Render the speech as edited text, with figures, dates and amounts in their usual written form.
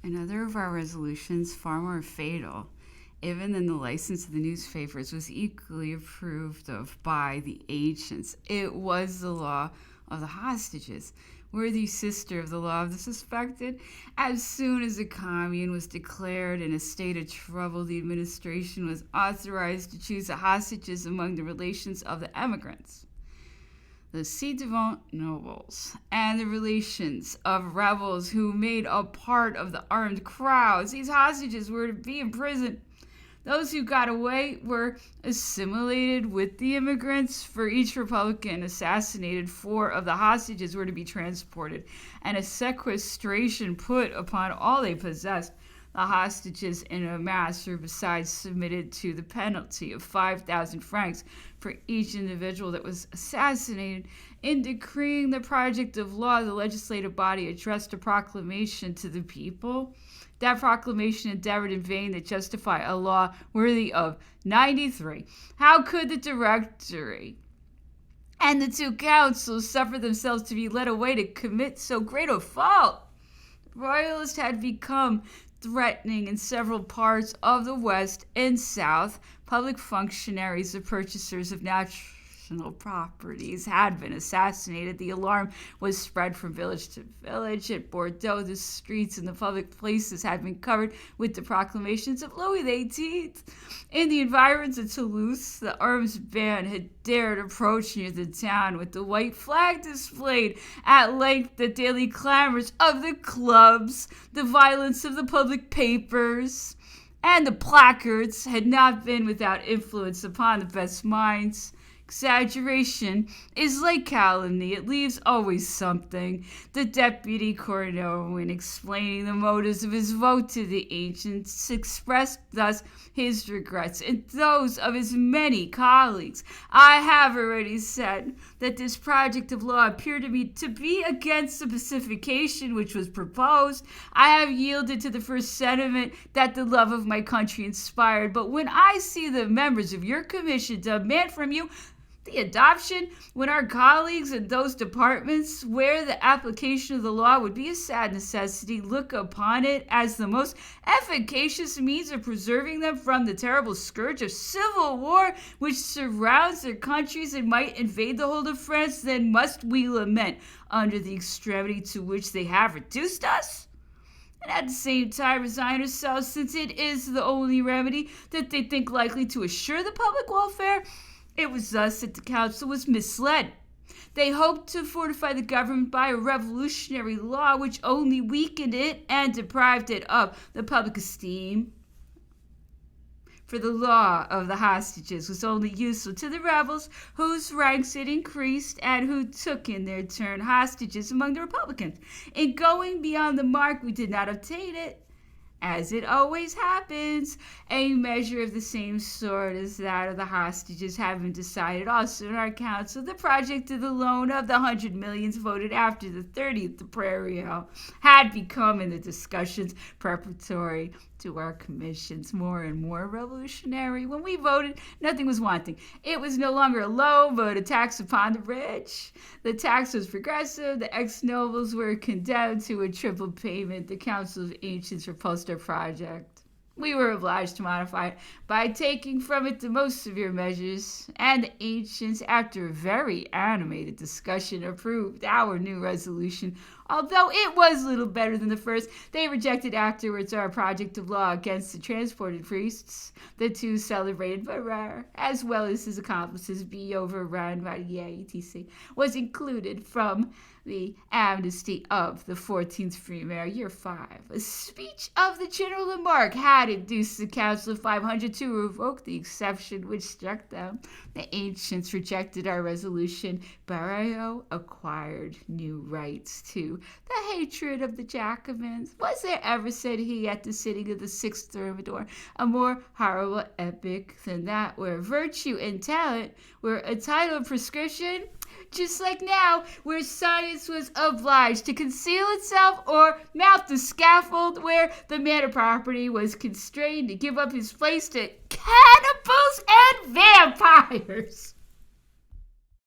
Another of our resolutions, far more fatal, even than the license of the newspapers, was equally approved of by the ancients. It was the law of the hostages, worthy sister of the law of the suspected. As soon as the commune was declared in a state of trouble, the administration was authorized to choose the hostages among the relations of the emigrants, the ci-devant nobles, and the relations of rebels who made a part of the armed crowds. These hostages were to be imprisoned. Those who got away were assimilated with the immigrants. For each Republican assassinated, 4 of the hostages were to be transported, and a sequestration put upon all they possessed. The hostages in a mass were besides submitted to the penalty of 5,000 francs for each individual that was assassinated. In decreeing the project of law, the legislative body addressed a proclamation to the people. That proclamation endeavored in vain to justify a law worthy of 93. How could the Directory and the 2 councils suffer themselves to be led away to commit so great a fault? The Royalists had become threatening in several parts of the West and South. Public functionaries, the purchasers of national properties, had been assassinated. The alarm was spread from village to village. At Bordeaux, the streets and the public places had been covered with the proclamations of Louis XVIII. In the environs of Toulouse, the arms band had dared approach near the town with the white flag displayed. At length, the daily clamors of the clubs, the violence of the public papers, and the placards had not been without influence upon the best minds. Exaggeration is like calumny. It leaves always something. The deputy coroner, in explaining the motives of his vote to the ancients, expressed thus his regrets and those of his many colleagues. I have already said that this project of law appeared to me to be against the pacification which was proposed. I have yielded to the first sentiment that the love of my country inspired, but when I see the members of your commission demand from you the adoption, when our colleagues in those departments where the application of the law would be a sad necessity look upon it as the most efficacious means of preserving them from the terrible scourge of civil war which surrounds their countries and might invade the whole of France, then must we lament under the extremity to which they have reduced us, and at the same time resign ourselves, since it is the only remedy that they think likely to assure the public welfare. It was thus that the council was misled. They hoped to fortify the government by a revolutionary law which only weakened it and deprived it of the public esteem. For the law of the hostages was only useful to the rebels whose ranks it increased and who took in their turn hostages among the Republicans. In going beyond the mark, we did not obtain it. As it always happens, a measure of the same sort as that of the hostages had been decided also in our council. The project of the loan of the 100 millions voted after the 30th of Prairial had become, in the discussions preparatory to our commissions, more and more revolutionary. When we voted, nothing was wanting. It was no longer a loan, but a tax upon the rich. The tax was progressive. The ex-nobles were condemned to a triple payment. The Council of Ancients repulsed our project. We were obliged to modify it by taking from it the most severe measures, and the ancients, after a very animated discussion, approved our new resolution. Although it was little better than the first, they rejected afterwards our project of law against the transported priests. The 2 celebrated Barrère, as well as his accomplices, Biot, Varenne, Vallier, etc., was included from the amnesty of the 14th Frimaire, year 5. A speech of the General Lamarck had induced the Council of 500 to revoke the exception which struck them. The ancients rejected our resolution. Barrère acquired new rights to the hatred of the Jacobins. Was there ever, said he, at the sitting of the 6th Thermidor, a more horrible epic than that, where virtue and talent were a title of prescription? Just like now, where science was obliged to conceal itself or mount the scaffold, where the man of property was constrained to give up his place to cannibals and vampires.